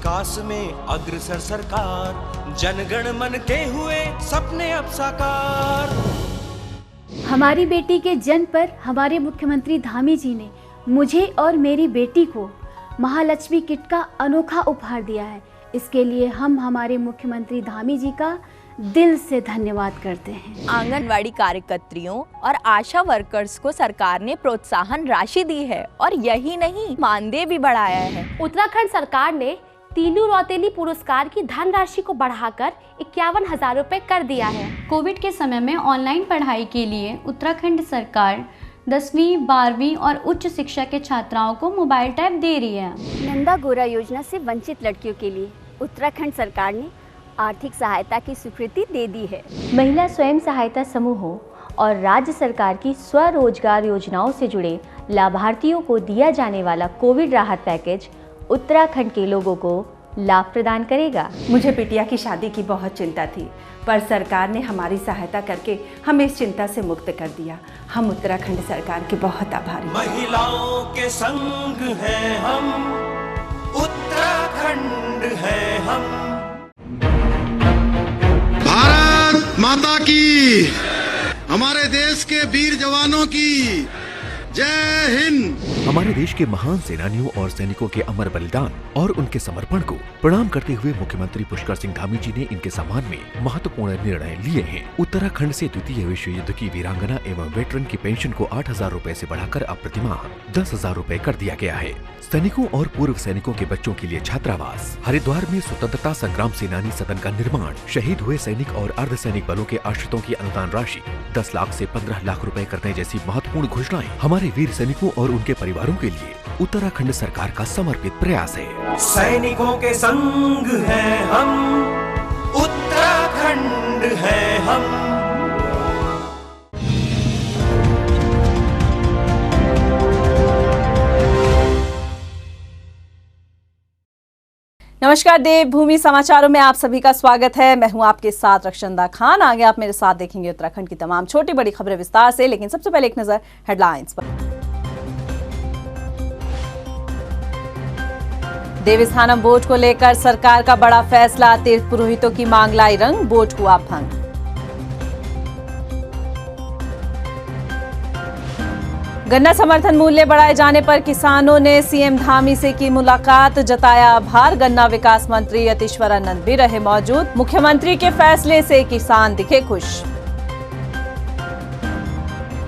विकास में अग्रसर सरकार, जनगण मन के हुए सपने अब साकार। हमारी बेटी के जन्म पर हमारे मुख्यमंत्री धामी जी ने मुझे और मेरी बेटी को महालक्ष्मी किट का अनोखा उपहार दिया है। इसके लिए हम हमारे मुख्यमंत्री धामी जी का दिल से धन्यवाद करते हैं। आंगनवाड़ी कार्यकर्त्रियों और आशा वर्कर्स को सरकार ने प्रोत्साहन राशि दी है और यही नहीं, मानदेय भी बढ़ाया है। उत्तराखंड सरकार ने तीलू रौतेली पुरस्कार की धनराशि को बढ़ाकर 51,000 रुपए कर दिया है। कोविड के समय में ऑनलाइन पढ़ाई के लिए उत्तराखंड सरकार 10वीं, 12वीं और उच्च शिक्षा के छात्राओं को मोबाइल टैब दे रही है। नंदा गोरा योजना से वंचित लड़कियों के लिए उत्तराखंड सरकार ने आर्थिक सहायता की स्वीकृति दे दी है। महिला स्वयं सहायता समूहों और राज्य सरकार की स्वरोजगार योजनाओं से जुड़े लाभार्थियों को दिया जाने वाला कोविड राहत पैकेज उत्तराखंड के लोगों को लाभ प्रदान करेगा। मुझे बिटिया की शादी की बहुत चिंता थी, पर सरकार ने हमारी सहायता करके हमें इस चिंता से मुक्त कर दिया। हम उत्तराखंड सरकार के बहुत आभारी हैं। महिलाओं के संग हैं हम, उत्तराखंड है हम। भारत माता की, हमारे देश के वीर जवानों की जय हिंद। हमारे देश के महान सेनानियों और सैनिकों के अमर बलिदान और उनके समर्पण को प्रणाम करते हुए मुख्यमंत्री पुष्कर सिंह धामी जी ने इनके सम्मान में महत्वपूर्ण निर्णय लिए हैं। उत्तराखंड से द्वितीय विश्व युद्ध की वीरांगना एवं वेटरन की पेंशन को 8,000 रूपए से बढ़ाकर अब प्रतिमाह 10,000 रूपए कर दिया गया है। सैनिकों और पूर्व सैनिकों के बच्चों के लिए छात्रावास, हरिद्वार में स्वतंत्रता संग्राम सेनानी सदन का निर्माण, शहीद हुए सैनिक और अर्धसैनिक बलों के आश्रितों की अनुदान राशि 10 लाख से 15 लाख रुपए करने जैसी महत्वपूर्ण घोषणाएं हमारे वीर सैनिकों और उनके परिवारों के लिए उत्तराखंड सरकार का समर्पित प्रयास है। सैनिकों के संग हैं हम, उत्तराखंड है हम। नमस्कार, देवभूमि समाचारों में आप सभी का स्वागत है। मैं हूं आपके साथ रक्षंदा खान। आगे आप मेरे साथ देखेंगे उत्तराखंड की तमाम छोटी बड़ी खबरें विस्तार से, लेकिन सबसे पहले एक नजर हेडलाइंस पर। देवस्थानम बोर्ड को लेकर सरकार का बड़ा फैसला, तीर्थ पुरोहितों की मांग लाई रंग, बोर्ड हुआ भंग। गन्ना समर्थन मूल्य बढ़ाए जाने पर किसानों ने सीएम धामी से की मुलाकात, जताया आभार। गन्ना विकास मंत्री यतीश्वर आनंद भी रहे मौजूद। मुख्यमंत्री के फैसले से किसान दिखे खुश।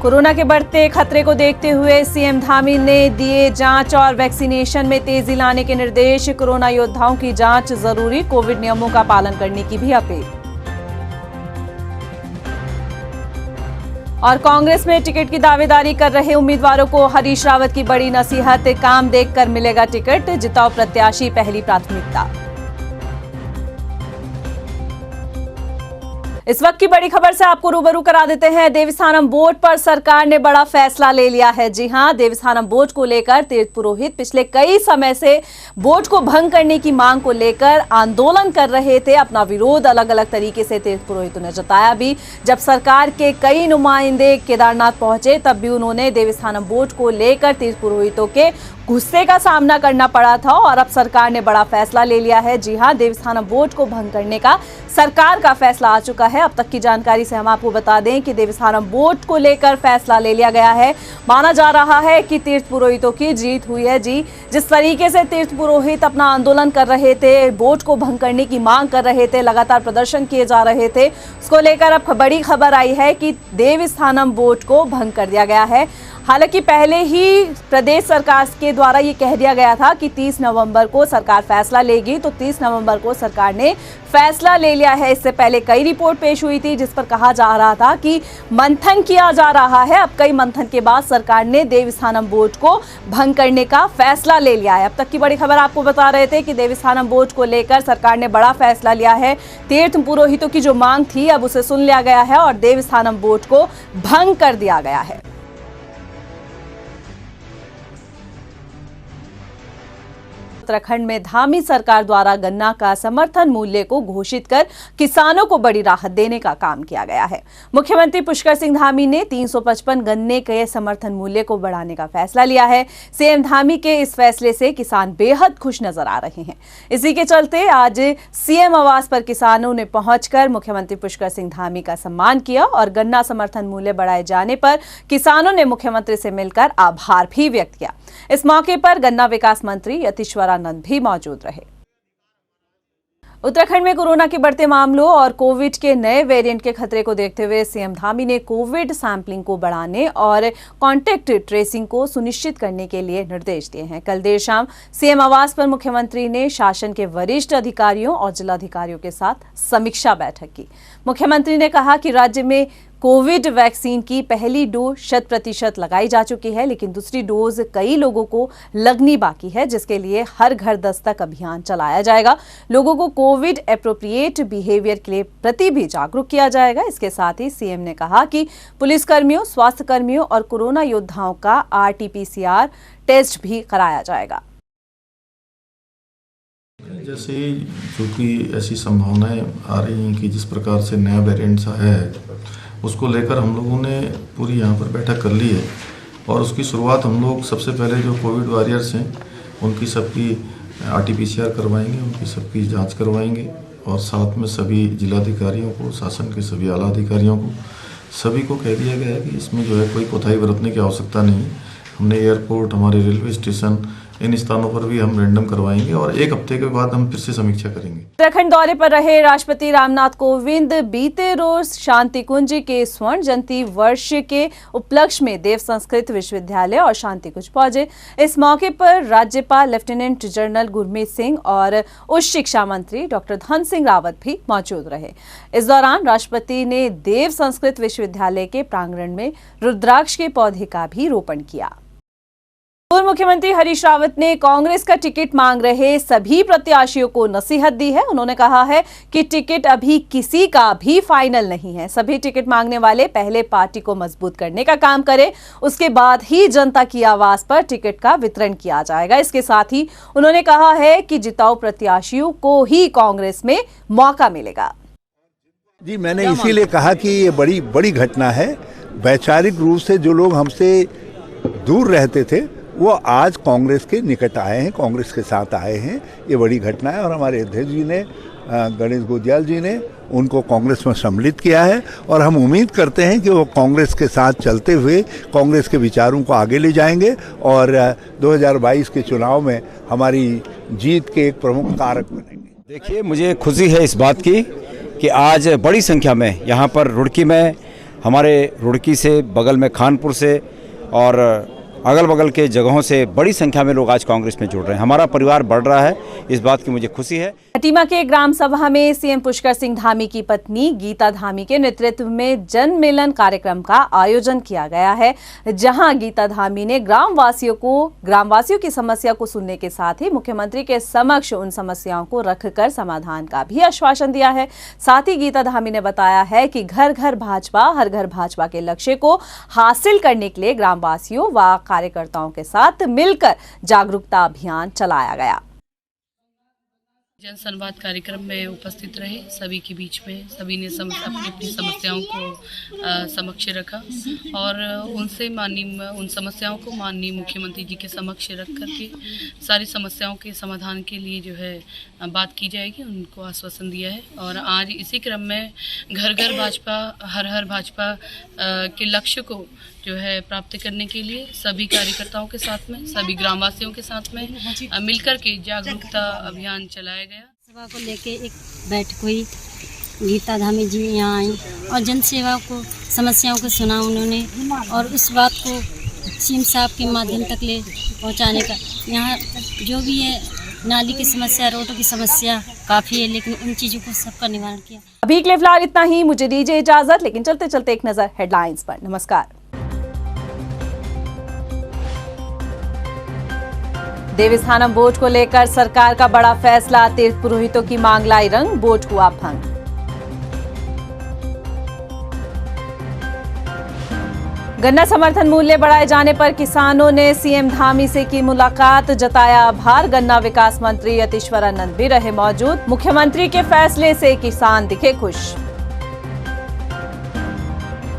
कोरोना के बढ़ते खतरे को देखते हुए सीएम धामी ने दिए जांच और वैक्सीनेशन में तेजी लाने के निर्देश। कोरोना योद्धाओं की जांच जरूरी, कोविड नियमों का पालन करने की भी अपील। और कांग्रेस में टिकट की दावेदारी कर रहे उम्मीदवारों को हरीश रावत की बड़ी नसीहत, काम देखकर मिलेगा टिकट, जिताओ प्रत्याशी पहली प्राथमिकता। इस वक्त की बड़ी खबर से आपको रूबरू करा देते हैं। देवस्थानम बोर्ड पर सरकार ने बड़ा फैसला ले लिया है। जी हां, देवस्थानम बोर्ड को लेकर तीर्थ पुरोहित पिछले कई समय से बोर्ड को भंग करने की मांग को लेकर आंदोलन कर रहे थे। अपना विरोध अलग अलग तरीके से तीर्थ पुरोहितों ने जताया भी। जब सरकार के कई नुमाइंदे केदारनाथ पहुंचे तब भी उन्होंने देवस्थानम बोर्ड को लेकर तीर्थ पुरोहितों के गुस्से का सामना करना पड़ा था और अब सरकार ने बड़ा फैसला ले लिया है। जी हां, देवस्थानम बोर्ड को भंग करने का सरकार का फैसला आ चुका है। अब तक की जानकारी से हम आपको बता दें कि देवस्थानम बोर्ड को लेकर फैसला ले लिया गया है। माना जा रहा है कि तीर्थ पुरोहितों की जीत हुई है। जी, जिस तरीके से तीर्थ पुरोहित अपना आंदोलन कर रहे थे, बोर्ड को भंग करने की मांग कर रहे थे, लगातार प्रदर्शन किए जा रहे थे, उसको लेकर अब बड़ी खबर आई है कि देवस्थानम बोर्ड को भंग कर दिया गया है। हालांकि पहले ही प्रदेश सरकार के द्वारा ये कह दिया गया था कि 30 नवंबर को सरकार फैसला लेगी, तो 30 नवंबर को सरकार ने फैसला ले लिया है। इससे पहले कई रिपोर्ट पेश हुई थी जिस पर कहा जा रहा था कि मंथन किया जा रहा है। अब कई मंथन के बाद सरकार ने देवस्थानम बोर्ड को भंग करने का फैसला ले लिया है। अब तक की बड़ी खबर आपको बता रहे थे कि देवस्थानम बोर्ड को लेकर सरकार ने बड़ा फैसला लिया है। तीर्थ पुरोहितों की जो मांग थी अब उसे सुन लिया गया है और देवस्थानम बोर्ड को भंग कर दिया गया है। उत्तराखंड में धामी सरकार द्वारा गन्ना का समर्थन मूल्य को घोषित कर किसानों को बड़ी राहत देने का काम किया गया है। मुख्यमंत्री पुष्कर सिंह धामी ने 355 गन्ने के समर्थन मूल्य को बढ़ाने का फैसला लिया है। सीएम धामी के इस फैसले से किसान बेहद खुश नजर आ रहे हैं। इसी के चलते आज सीएम आवास पर किसानों ने पहुंचकर मुख्यमंत्री पुष्कर सिंह धामी का सम्मान किया और गन्ना समर्थन मूल्य बढ़ाए जाने पर किसानों ने मुख्यमंत्री से मिलकर आभार भी व्यक्त किया। इस मौके पर गन्ना विकास मंत्री यतीश्वरानंद भी मौजूद रहे। उत्तराखंड में कोरोना के बढ़ते मामलों और कोविड के नए वेरिएंट के खतरे को देखते हुए सीएम धामी ने कोविड सैंपलिंग को बढ़ाने और कॉन्टैक्ट ट्रेसिंग को सुनिश्चित करने के लिए निर्देश दिए हैं। कल देर शाम सीएम आवास पर मुख्यमंत्री ने शासन के वरिष्ठ अधिकारियों और जिलाधिकारियों के साथ समीक्षा बैठक की। मुख्यमंत्री ने कहा कि राज्य में कोविड वैक्सीन की पहली डोज 100% लगाई जा चुकी है, लेकिन दूसरी डोज कई लोगों को लगनी बाकी है, जिसके लिए हर घर दस्तक अभियान चलाया जाएगा। लोगों को कोविड एप्रोप्रिएट बिहेवियर के प्रति भी जागरूक किया जाएगा। इसके साथ ही सीएम ने कहा कि पुलिसकर्मियों, स्वास्थ्य कर्मियों और कोरोना योद्धाओं का RT-PCR टेस्ट भी कराया जाएगा। जैसे क्योंकि ऐसी संभावनाएं आ रही हैं कि जिस प्रकार से नया वेरिएंट आया है, उसको लेकर हम लोगों ने पूरी यहाँ पर बैठक कर ली है और उसकी शुरुआत हम लोग सबसे पहले जो कोविड वॉरियर्स हैं उनकी सबकी RT-PCR करवाएंगे, उनकी सबकी जांच करवाएंगे और साथ में सभी जिलाधिकारियों को, शासन के सभी आला अधिकारियों को, सभी को कह दिया गया है कि इसमें जो है कोई कोताही बरतने की आवश्यकता नहीं है। हमने एयरपोर्ट, हमारे रेलवे स्टेशन, इन स्थानों पर भी हम रैंडम करवाएंगे और एक हफ्ते के बाद हम फिर से समीक्षा करेंगे। उत्तराखंड दौरे पर रहे राष्ट्रपति रामनाथ कोविंद बीते रोज शांति कुंज के स्वर्ण जयंती वर्ष के उपलक्ष्य में देव संस्कृत विश्वविद्यालय और शांति कुंज पहुंचे। इस मौके पर राज्यपाल लेफ्टिनेंट जनरल गुरमीत सिंह और उच्च शिक्षा मंत्री डॉक्टर धन सिंह रावत भी मौजूद रहे। इस दौरान राष्ट्रपति ने देव संस्कृत विश्वविद्यालय के प्रांगण में रुद्राक्ष के पौधे का भी रोपण किया। पूर्व मुख्यमंत्री हरीश रावत ने कांग्रेस का टिकट मांग रहे सभी प्रत्याशियों को नसीहत दी है। उन्होंने कहा है कि टिकट अभी किसी का भी फाइनल नहीं है। सभी टिकट मांगने वाले पहले पार्टी को मजबूत करने का काम करें, उसके बाद ही जनता की आवाज पर टिकट का वितरण किया जाएगा। इसके साथ ही उन्होंने कहा है कि जिताऊ प्रत्याशियों को ही कांग्रेस में मौका मिलेगा। जी, मैंने इसीलिए कहा कि ये बड़ी घटना है। वैचारिक रूप से जो लोग हमसे दूर रहते थे वो आज कांग्रेस के निकट आए हैं, कांग्रेस के साथ आए हैं। ये बड़ी घटना है और हमारे अध्यक्ष जी ने, गणेश गोदियाल जी ने उनको कांग्रेस में सम्मिलित किया है और हम उम्मीद करते हैं कि वो कांग्रेस के साथ चलते हुए कांग्रेस के विचारों को आगे ले जाएंगे और 2022 के चुनाव में हमारी जीत के एक प्रमुख कारक बनेंगे। देखिए, मुझे खुशी है इस बात की कि आज बड़ी संख्या में यहाँ पर रुड़की में, हमारे रुड़की से बगल में खानपुर से और अगल बगल के जगहों से बड़ी संख्या में लोग आज कांग्रेस में जुड़ रहे हैं। हमारा परिवार बढ़ रहा है, इस बात की मुझे खुशी है। खटीमा के ग्राम सभा में सीएम पुष्कर सिंह धामी की पत्नी गीता धामी के नेतृत्व में जन मिलन कार्यक्रम का आयोजन किया गया है, जहां गीता धामी ने ग्रामवासियों की समस्या को सुनने के साथ ही मुख्यमंत्री के समक्ष उन समस्याओं को रखकर समाधान का भी आश्वासन दिया है। साथ ही गीता धामी ने बताया है कि घर घर भाजपा, हर घर भाजपा के लक्ष्य को हासिल करने के लिए ग्रामवासियों व कार्यकर्ताओं के साथ मिलकर जागरूकता अभियान चलाया गया। जन संवाद कार्यक्रम में उपस्थित रहे, सभी के बीच में सभी ने अपनी अपनी समस्याओं को समक्ष रखा और उन समस्याओं को माननीय मुख्यमंत्री जी के समक्ष रख करके सारी समस्याओं के समाधान के लिए जो है बात की जाएगी, उनको आश्वासन दिया है। और आज इसी क्रम में घर घर भाजपा, हर हर भाजपा के लक्ष्य को जो है प्राप्त करने के लिए सभी कार्यकर्ताओं के साथ में, सभी ग्रामवासियों के साथ में मिलकर के जागरूकता अभियान चलाया गया। सभा को लेके एक बैठक हुई, गीता धामी जी यहाँ आई और जन सेवा को, समस्याओं को सुना उन्होंने और उस बात को सीएम साहब के माध्यम तक ले पहुँचाने का। यहाँ जो भी है, नाली की समस्या, रोडों की समस्या काफ़ी है, लेकिन उन चीज़ों को सबका निवारण किया। अभी के लिए फिलहाल इतना ही, मुझे दीजिए इजाजत, लेकिन चलते चलते एक नजर हेडलाइंस पर। नमस्कार। देवस्थानम बोर्ड को लेकर सरकार का बड़ा फैसला, तीर्थ पुरोहितों की मांग लाई रंग, बोर्ड हुआ भंग। गन्ना समर्थन मूल्य बढ़ाए जाने पर किसानों ने सीएम धामी से की मुलाकात, जताया आभार। गन्ना विकास मंत्री यतीश्वर आनंद भी रहे मौजूद। मुख्यमंत्री के फैसले से किसान दिखे खुश।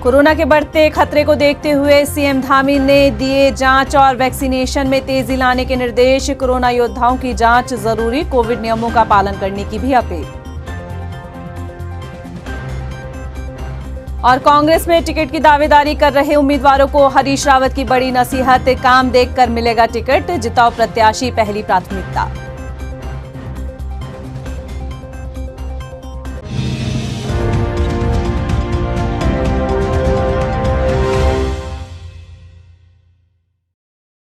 कोरोना के बढ़ते खतरे को देखते हुए सीएम धामी ने दिए जांच और वैक्सीनेशन में तेजी लाने के निर्देश। कोरोना योद्धाओं की जांच जरूरी, कोविड नियमों का पालन करने की भी अपील। और कांग्रेस में टिकट की दावेदारी कर रहे उम्मीदवारों को हरीश रावत की बड़ी नसीहत, काम देखकर मिलेगा टिकट, जिताओ प्रत्याशी पहली प्राथमिकता।